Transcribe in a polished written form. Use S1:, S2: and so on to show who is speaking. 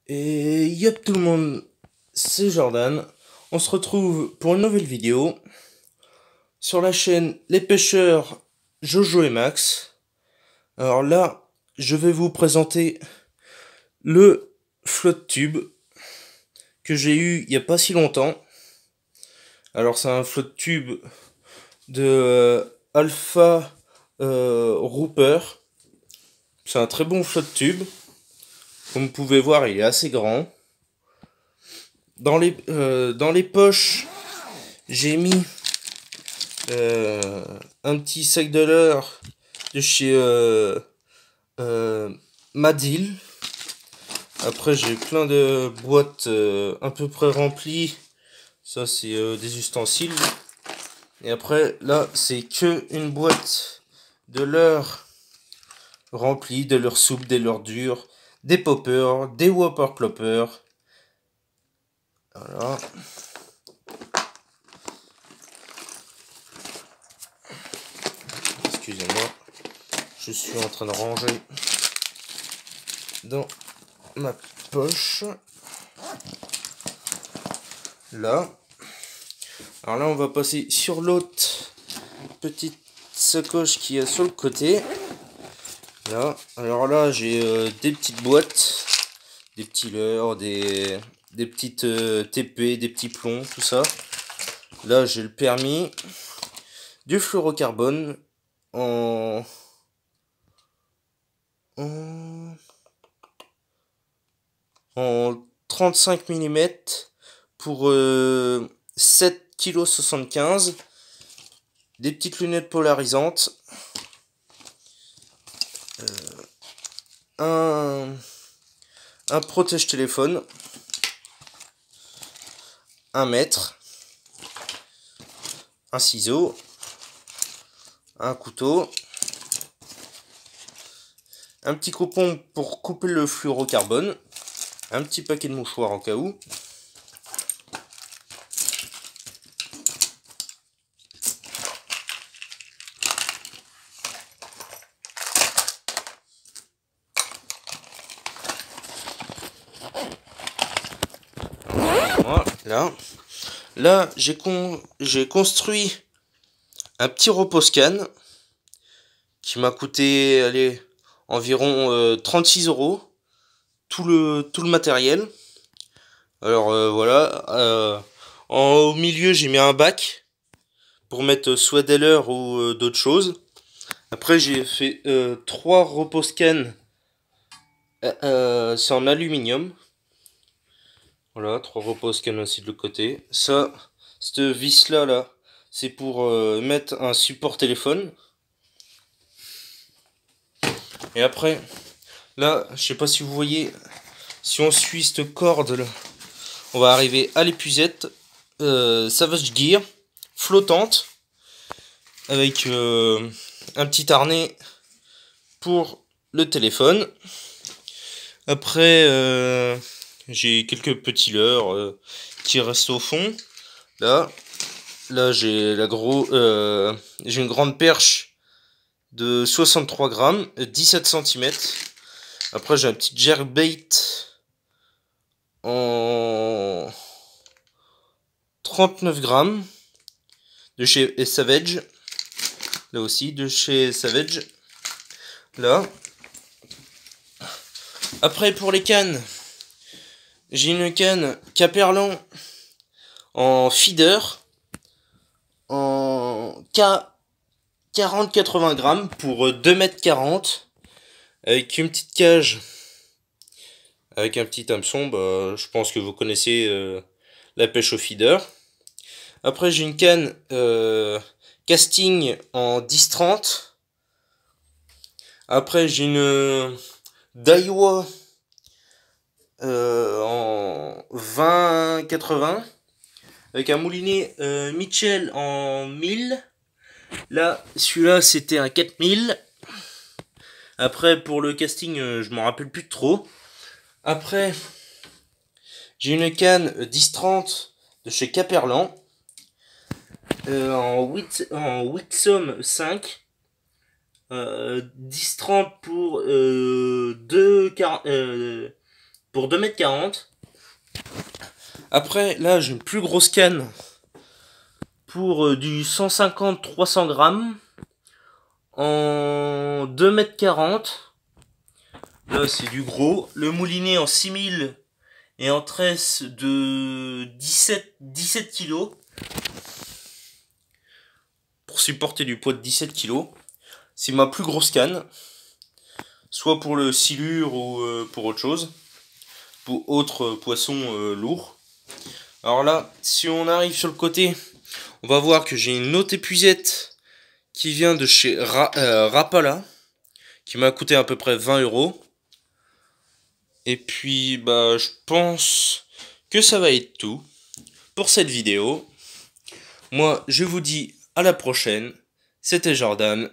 S1: Et yop tout le monde, c'est Jordan. On se retrouve pour une nouvelle vidéo sur la chaîne Les Pêcheurs Jojo et Max. Alors là, je vais vous présenter le flotte tube que j'ai eu il n'y a pas si longtemps. Alors c'est un flotte tube de Alpha Rooper. C'est un très bon flotte tube. Comme vous pouvez voir, il est assez grand. Dans les poches, j'ai mis un petit sac de leurre de chez Madil. Après, j'ai plein de boîtes à peu près remplies. Ça, c'est des ustensiles. Et après, là, c'est que une boîte de leurre remplie de leurre soupe, des leurres dures, des poppers, des whopper cloppers. Voilà. Excusez-moi, je suis en train de ranger dans ma poche. Là. Alors là, on va passer sur l'autre petite sacoche qui est sur le côté. Là. Alors là, j'ai des petites boîtes, des petits leurres, des petites TP, des petits plombs, tout ça. Là, j'ai le permis, du fluorocarbone en 35 mm pour 7,75 kg. Des petites lunettes polarisantes. Un protège-téléphone. 1 mètre. Un ciseau. Un couteau. Un petit coupon pour couper le fluorocarbone. Un petit paquet de mouchoirs en cas où. Voilà. Là, j'ai construit un petit repose-canne qui m'a coûté, allez, environ 36 €. Tout le matériel. Alors voilà. Au milieu, j'ai mis un bac pour mettre soit des leurres ou d'autres choses. Après, j'ai fait 3 repose-cannes. C'est en aluminium. Voilà, 3 repose-cannes aussi de l'autre côté. Ça, cette vis là, c'est pour mettre un support téléphone. Et après, là, je sais pas si vous voyez, si on suit cette corde là, on va arriver à l'épuisette Savage Gear flottante avec un petit harnais pour le téléphone. Après, j'ai quelques petits leurres qui restent au fond. Là j'ai j'ai une grande perche de 63 grammes, 17 cm. Après, j'ai un petit jerkbait en 39 grammes de chez Savage. Là aussi, de chez Savage. Là. Après, pour les cannes, j'ai une canne Caperlan en feeder en 40-80 grammes pour 2,40 m avec une petite cage avec un petit hameçon. Bah, je pense que vous connaissez la pêche au feeder. Après, j'ai une canne casting en 10-30. Après, j'ai une Daiwa en 20-80 avec un moulinet Mitchell en 1000. Là, celui-là, c'était un 4000. Après, pour le casting, je m'en rappelle plus trop. Après, j'ai une canne 10-30 de chez Caperlan en Wixom 5. 10-30 pour pour 2,40 m. Après, là, j'ai une plus grosse canne pour du 150-300 grammes en 2,40 m. Là, c'est du gros. Le moulinet en 6000 et en tresse de 17 kg. Pour supporter du poids de 17 kg. C'est ma plus grosse canne. Soit pour le silure ou pour autre chose. Pour autre poisson lourd. Alors là, si on arrive sur le côté, on va voir que j'ai une autre épuisette qui vient de chez Rapala, qui m'a coûté à peu près 20 €. Et puis, bah, je pense que ça va être tout pour cette vidéo. Moi, je vous dis à la prochaine. C'était Jordan.